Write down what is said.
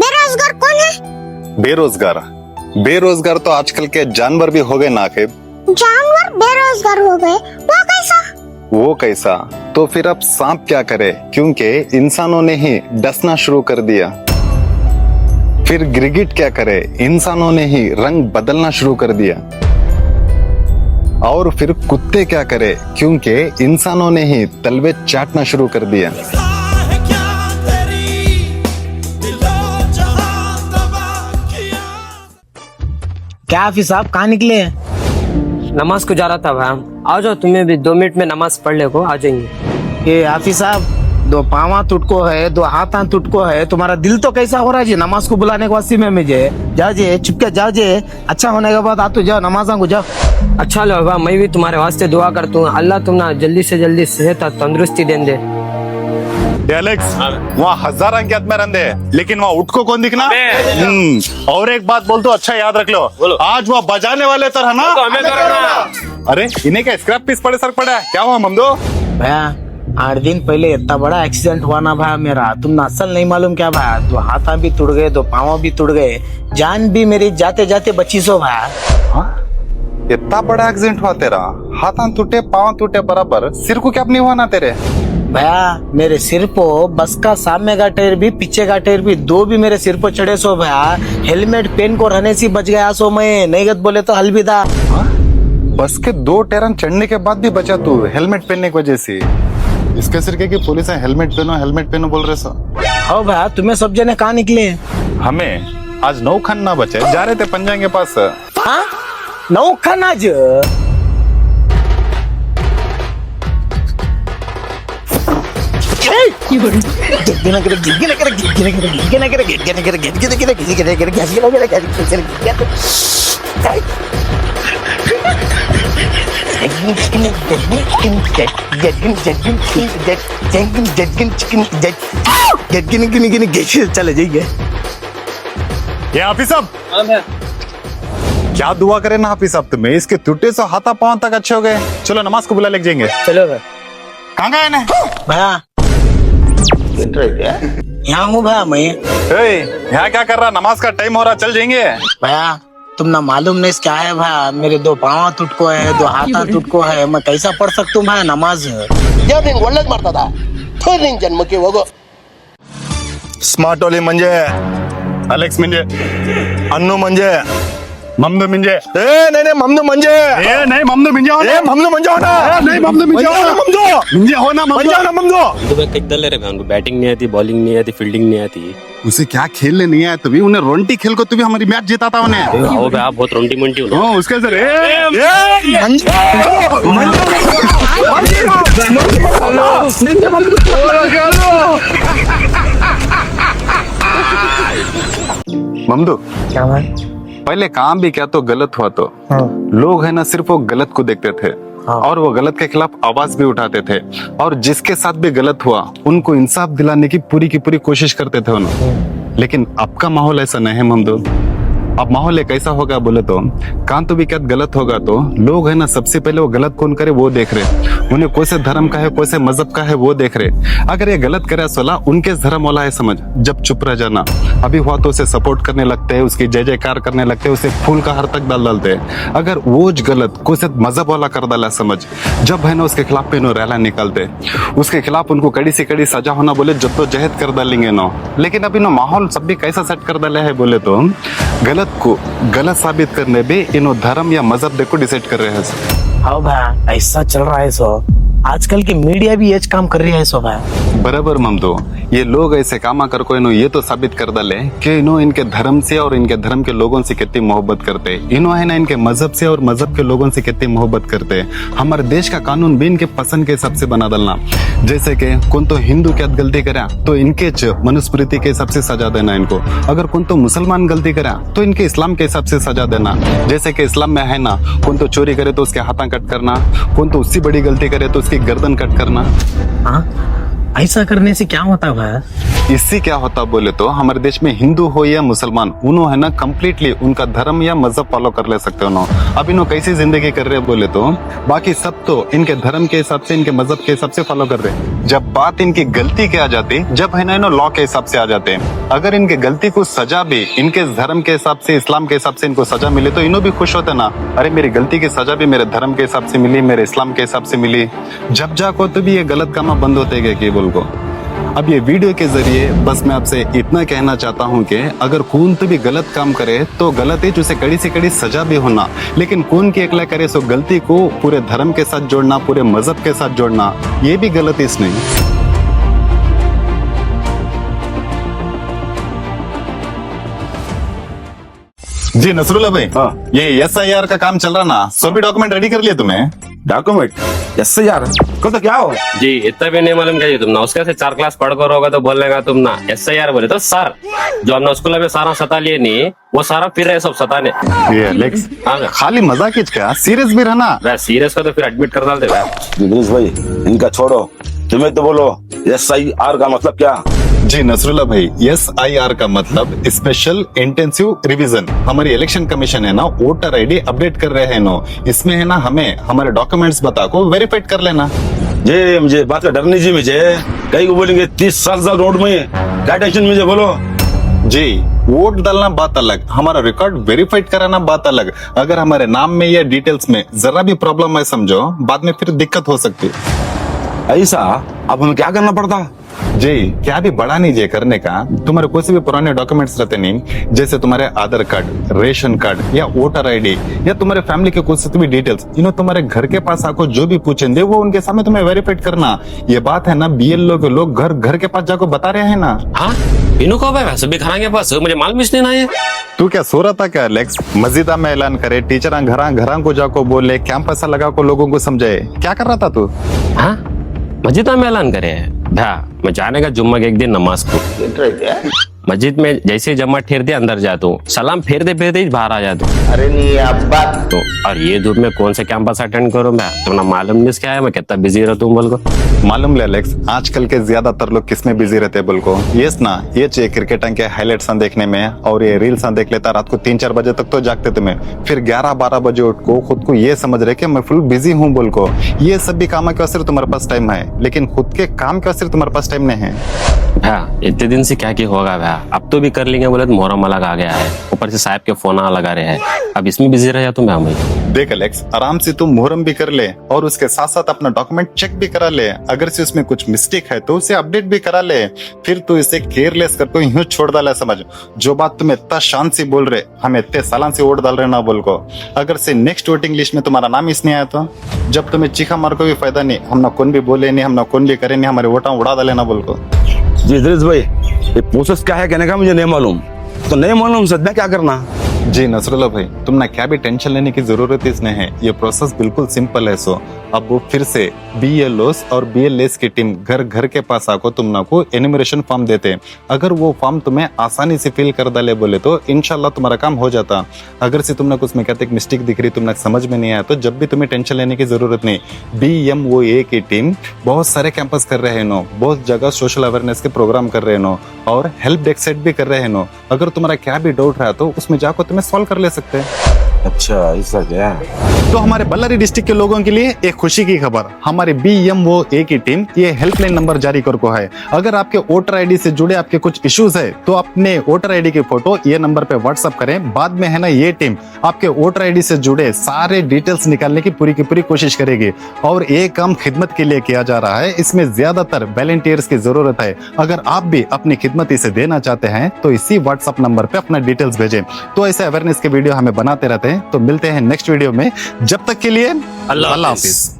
बेरोजगार कौन है? बेरोजगार? बेरोजगार तो आजकल के जानवर भी हो गए नाकिब। जानवर बेरोजगार हो गए, वो कैसा? वो कैसा? तो फिर अब सांप क्या करे, क्योंकि इंसानों ने ही डसना शुरू कर दिया। फिर गिरगिट क्या करे, इंसानों ने ही रंग बदलना शुरू कर दिया। और फिर कुत्ते क्या करे, क्योंकि इंसानों ने ही तलवे चाटना शुरू कर दिया। क्या हाफिज साहब कहाँ निकले? नमाज को जा रहा था भाई। आ जाओ, तुम्हें भी 2 मिनट में नमाज पढ़ ले को आ जाएंगे। ये हाफिज साहब, 2 पावा तुटको है, 2 हाथा तुटको है, तुम्हारा दिल तो कैसा हो रहा है जी नमाज को बुलाने के वास्ते में मुझे? जाओ जी, चुपके जाओ जी, अच्छा होने के बाद आप तो जाओ नमाज को जाओ। अच्छा लो बाबा, मैं भी तुम्हारे वास्ते दुआ करता हूँ, अल्लाह तुम्हें जल्दी से जल्दी सेहत और तंदुरुस्ती दे दे। एलेक्स, वहाँ हजारों की में रंदे, लेकिन वहाँ उठ को कौन दिखना? और एक बात बोल तो अच्छा याद रख लो, आज वो बजाने वाले तरह ना तो हमें करो। अरे इन्हें क्या स्क्रैप पीस पड़े, सर पड़ा है क्या हुआ ममदो? भैया 8 दिन पहले इतना बड़ा एक्सीडेंट हुआ ना भाई मेरा, तुम असल नहीं मालूम क्या भाई? 2 हाथा भी टूट गए, 2 पावा भी टूट गए, जान भी मेरी जाते जाते बची सो भाई। इतना बड़ा एक्सीडेंट हुआ तेरा? हाथ टूटे, पाँव टूटे बराबर, सिर को क्या नहीं हुआ ना तेरे? भैया मेरे सिर को बस का सामने का टायर भी पीछे का टायर भी 2 भी मेरे सिर पर चढ़े सो भैया। हेलमेट पेन को रहने से बच गया सो मैं, नहीं गत बोले तो अलविदा। बस के 2 टेरन चढ़ने के बाद भी बचा तू हेलमेट पहनने की वजह से? इसके सिर के पुलिस है हेलमेट पहनो बोल रहे सर। हाँ भैया, तुम्हें सब जने कहाँ निकले? हमें आज 9 खन ना बचे, जा रहे थे पंजांग के पास। हाँ 9 खन आज? चले जाइए। ये हाफिज साहब, क्या दुआ करे ना हाफिज साहब तुम्हें, इसके टूटे से हाथा पांव तक अच्छे हो गए। चलो नमाज को बुला लेके जाएंगे। चलो भाई। कहाँ गए ना भैया? यहाँ हूँ भैया मैं। यहाँ क्या कर रहा? नमाज का टाइम हो रहा, चल जाएंगे। भैया तुम ना मालूम नहीं क्या है भैया, मेरे 2 पावा टूटको है, 2 हाथा टूटको है, मैं कैसा पढ़ सकता हूँ भैया नमाज? ಒಳ್ಳೇದ್ ಮಾಡ್ತದ ನಿನ್ ಜನ್ಮಕ್ಕೆ ಹೋಗೋ. स्मार्ट ओली मंजे, अलेक्स मंजे, अन्नू मंजे, ममदू मंजे। नहीं ममदू मंजे, नहीं ममदू मंजे हो ना, ममदू मंजे हो ना, नहीं ममदू मंजे हो ना, ममदू मंजे हो ना, मंजे हो ना ममदू। तो मैं किक दल रहे, उनको बैटिंग नहीं आती, बॉलिंग नहीं आती, फील्डिंग नहीं आती। उसे क्या खेलने नहीं आया? तभी उन्हें रोंटी खेल को तभी हमारी मैच जिताता उन्हें। आओ बे, आप बहुत रोंटी मंटी हो ना। उसके सर ममदू, क्या भाई? पहले काम भी क्या तो गलत हुआ तो लोग है ना सिर्फ वो गलत को देखते थे और वो गलत के खिलाफ आवाज भी उठाते थे, और जिसके साथ भी गलत हुआ उनको इंसाफ दिलाने की पूरी कोशिश करते थे उन्होंने। लेकिन अब का माहौल ऐसा नहीं है ममदू। अब माहौल एक ऐसा होगा बोले तो कान तो भी क्या गलत होगा तो लोग है ना सबसे पहले वो गलत कौन करे वो देख रहे, उन्हें कौन से धर्म का है कौन से मजहब का है वो देख रहे। अगर ये गलत करे सोला उनके धर्म वाला है समझ, जब चुप रह जाना। अभी हुआ तो उसे सपोर्ट करने लगते हैं, उसकी जय जयकार करने लगते हैं, उसे फूल का हार तक डाल डालते हैं। अगर वो गलत कौन से मजहब वाला कर डाला समझ, जब है ना उसके खिलाफ पे रैला निकालते, उसके खिलाफ उनको कड़ी से कड़ी सजा होना बोले जद्दोजहद कर डालेंगे ना। लेकिन अभी ना माहौल सब भी कैसा सेट कर डाला है बोले तो गलत को गलत साबित करने भी इन धर्म या मजहब देखो डिसाइड कर रहे हैं। हाँ भाई ऐसा चल रहा है सो, आजकल की मीडिया भी ये काम कर रही है सो भाई। बराबर ममदो, ये लोग ऐसे काम कर को इन्हों ये तो साबित कर डाले कि इन्हों इनके धर्म से और इनके धर्म के लोगों से कितनी मोहब्बत करते हैं। इन्हों है ना इनके मजहब से और मजहब के लोगों से कितनी मोहब्बत करते हैं। हमारे देश का कानून भी इनके पसंद के हिसाब से बना डालना, जैसे कि कौन तो हिंदू क्या गलती करा तो इनके मनुस्मृति के हिसाब से सजा देना इनको, अगर कौन तो मुसलमान गलती करा तो इनके इस्लाम के हिसाब से सजा देना। जैसे कि इस्लाम में है ना कौन तो चोरी करे तो उसके हाथा कट करना, कौन तो उससे बड़ी गलती करे तो उसकी गर्दन कट करना। ऐसा करने से क्या होता भाई? इससे क्या होता बोले तो हमारे देश में हिंदू हो या मुसलमान, उन्होंने है ना कम्प्लीटली उनका धर्म या मजहब फॉलो कर ले सकते हो। अब इन्हों कैसी जिंदगी कर रहे हैं बोले तो बाकी सब तो इनके धर्म के हिसाब से, इनके मजहब के हिसाब से फॉलो कर रहे हैं। जब बात इनकी गलती की आ जाती, जब है ना इन्हों लॉ के हिसाब से आ जाते हैं। अगर इनके गलती को सजा भी इनके धर्म के हिसाब से, इस्लाम के हिसाब से इनको सजा मिले तो इन्हों भी खुश होते ना, अरे मेरी गलती की सजा भी मेरे धर्म के हिसाब से मिली, मेरे इस्लाम के हिसाब से मिली। जब जाको तो भी ये गलत काम बंद होते गए कि बोल को। अब ये वीडियो के जरिए बस मैं आपसे इतना कहना चाहता हूँ कि अगर कौन तो भी गलत काम करे तो गलत है, उसे कड़ी से कड़ी सजा भी होना, लेकिन कौन की एकला करे सो गलती को पूरे धर्म के साथ जोड़ना, पूरे मजहब के साथ जोड़ना, ये भी गलत इस नहीं। जी नसरुल्ला भाई, ये SIR का काम चल रहा ना, सभी डॉक्यूमेंट रेडी कर लिए तुम्हें? डॉक्यूमेंट SIR को तो क्या हो? जी इतना भी नहीं मालूम क्या जी तुम ना, उसके से 4 क्लास पढ़कर होगा तो बोलने का तुम ना SIR बोले तो सर, जो हमने स्कूल में सारा सता लिए नहीं वो सारा फिर रहे सब सताने। ये एलेक्स हाँ खाली मजाक ही क्या, सीरियस भी रहना। सीरियस का तो फिर एडमिट कर डालते भाई। दिनेश भाई इनका छोड़ो, तुम्हें तो बोलो SIR का मतलब क्या? जी नसरुल्ला भाई, SIR का मतलब स्पेशल इंटेंसिव रिवीजन। हमारी इलेक्शन कमीशन है ना वोटर ID अपडेट कर रहे हैं नो, इसमें है ना हमें हमारे डॉक्यूमेंट्स बता को वेरीफाइड कर लेना। जे मुझे बात का डर नहीं जी, मुझे कहीं को बोलेंगे 30 साल रोड में, क्या टेंशन मुझे बोलो। जी वोट डालना बात अलग, हमारा रिकॉर्ड वेरीफाइड कराना बात अलग। अगर हमारे नाम में या डिटेल्स में जरा भी प्रॉब्लम है समझो, बाद में फिर दिक्कत हो सकती। ऐसा अब हमें क्या करना पड़ता? जी क्या भी बड़ा नहीं जे करने का, तुम्हारे कोई से भी पुराने डॉक्यूमेंट्स रहते नहीं, जैसे तुम्हारे आधार कार्ड, रेशन कार्ड या वोटर ID या तुम्हारे फैमिली के कुछ से भी डिटेल्स, इन्हों तुम्हारे घर के पास आको जो भी पूछेंगे वो उनके सामने तुम्हें वेरीफाइड करना। ये बात है ना BLO के लोग घर घर के पास जाकर बता रहे हैं ना। हाँ इन्हों को भाई सभी खाना के पास, मुझे मालूम इसलिए ना है। तू क्या सो रहा था क्या एलेक्स? मस्जिदा में ऐलान करे, टीचर घर को जाको बोले, कैंपस लगा को लोगों को समझाए, क्या कर रहा था तू? हाँ मस्जिद में ऐलान करे भैया, मैं जाने का जुम्मा के एक दिन नमाज को मस्जिद में जैसे जमा ठेरते अंदर जाता हूँ, सलाम फेरते फेरते ही बाहर आ जाता हूँ। अरे नहीं अब्बा, तो और ये धूप में कौन से कैंपस अटेंड करूँ मैं, तुमने मालूम नहीं क्या है मैं कितना बिजी रहता हूँ बोल को। मालूम ले एलेक्स, आजकल के ज्यादातर लोग किसमें बिजी रहते हैं बोल को? यस ना, ये चाहिए क्रिकेट के हाईलाइट्स देखने में, और ये रील्स देख लेता रात को 3-4 बजे तक तो जागते तुम्हें, फिर 11-12 बजे उठ को खुद को ये समझ रहे कि मैं फुल बिजी हूँ बोल को। ये सभी काम के सिर्फ तुम्हारे पास टाइम है, लेकिन खुद के काम का सिर्फ तुम्हारे पास टाइम नहीं है। भैया इतने दिन से क्या क्या होगा भैया, अब तो भी कर लेंगे बोले तो मोहर्रम अलग आ गया है, ऊपर से साहब के फोन लगा रहे हैं, अब इसमें बिजी रह जाता हूँ मैं। देख एलेक्स, आराम से तुम मुहर्रम भी कर ले और उसके साथ साथ अपना डॉक्यूमेंट चेक भी करा ले, अगर से उसमें कुछ मिस्टेक है तो उसे अपडेट भी करा ले, फिर तू इसे केयरलेस करके यूं छोड़ डाला समझ। जो बात तुम इतना शांत से बोल रहे, हम इतने सालन से वोट डाल रहे ना बोल को, अगर से नेक्स्ट वोटिंग लिस्ट में तुम्हारा नाम इसने आया तो जब तुम्हें चीखा मार को भी फायदा नहीं, हम ना कौन भी बोले नहीं, हम ना कौन भी करे नहीं, हमारे वोटा उड़ा डाले ना बोल को। जी दिनेश भाई ये प्रोसेस क्या है कहने का मुझे नहीं मालूम, तो नहीं मालूम सद में क्या करना? जी नसरुल्ला भाई, तुम ना क्या भी टेंशन लेने की जरूरत इसमें है, ये प्रोसेस बिल्कुल सिंपल है। सो अब वो फिर से BLOs और BLAs की टीम घर घर के पास आको तुम ना को एनिमरेशन फॉर्म देते हैं, अगर वो फॉर्म तुम्हें आसानी से फिल कर डाले बोले तो इंशाल्लाह तुम्हारा काम हो जाता। अगर से तुमने कुछ में कहते मिस्टेक दिख रही, तुमने समझ में नहीं आया, तो जब भी तुम्हें टेंशन लेने की जरूरत नहीं। BMOA की टीम बहुत सारे कैंपस कर रहे हैं नो, बहुत जगह सोशल अवेयरनेस के प्रोग्राम कर रहे हैं नो, और हेल्प डेस्क सेट भी कर रहे हैं नो। अगर तुम्हारा क्या भी डाउट रहा तो उसमें जाकर तुम्हें सॉल्व कर ले सकते हैं। अच्छा ऐसा क्या? तो हमारे बल्लारी डिस्ट्रिक्ट के लोगों के लिए एक खुशी की खबर, हमारी BMOA की टीम ये हेल्पलाइन नंबर जारी कर को है। अगर आपके वोटर ID से जुड़े आपके कुछ इश्यूज है तो अपने वोटर ID की फोटो ये नंबर पे व्हाट्सएप करें, बाद में है ना ये टीम आपके वोटर ID से जुड़े सारे डिटेल्स निकालने की पूरी कोशिश करेगी। और ये काम खिदमत के लिए किया जा रहा है, इसमें ज्यादातर वॉलंटियर्स की जरूरत है। अगर आप भी अपनी खिदमत इसे देना चाहते हैं तो इसी व्हाट्सएप नंबर पे अपना डिटेल्स भेजें। तो ऐसे अवेयरनेस के वीडियो हमें बनाते रहते हैं, तो मिलते हैं नेक्स्ट वीडियो में, जब तक के लिए अल्लाह हाफिज।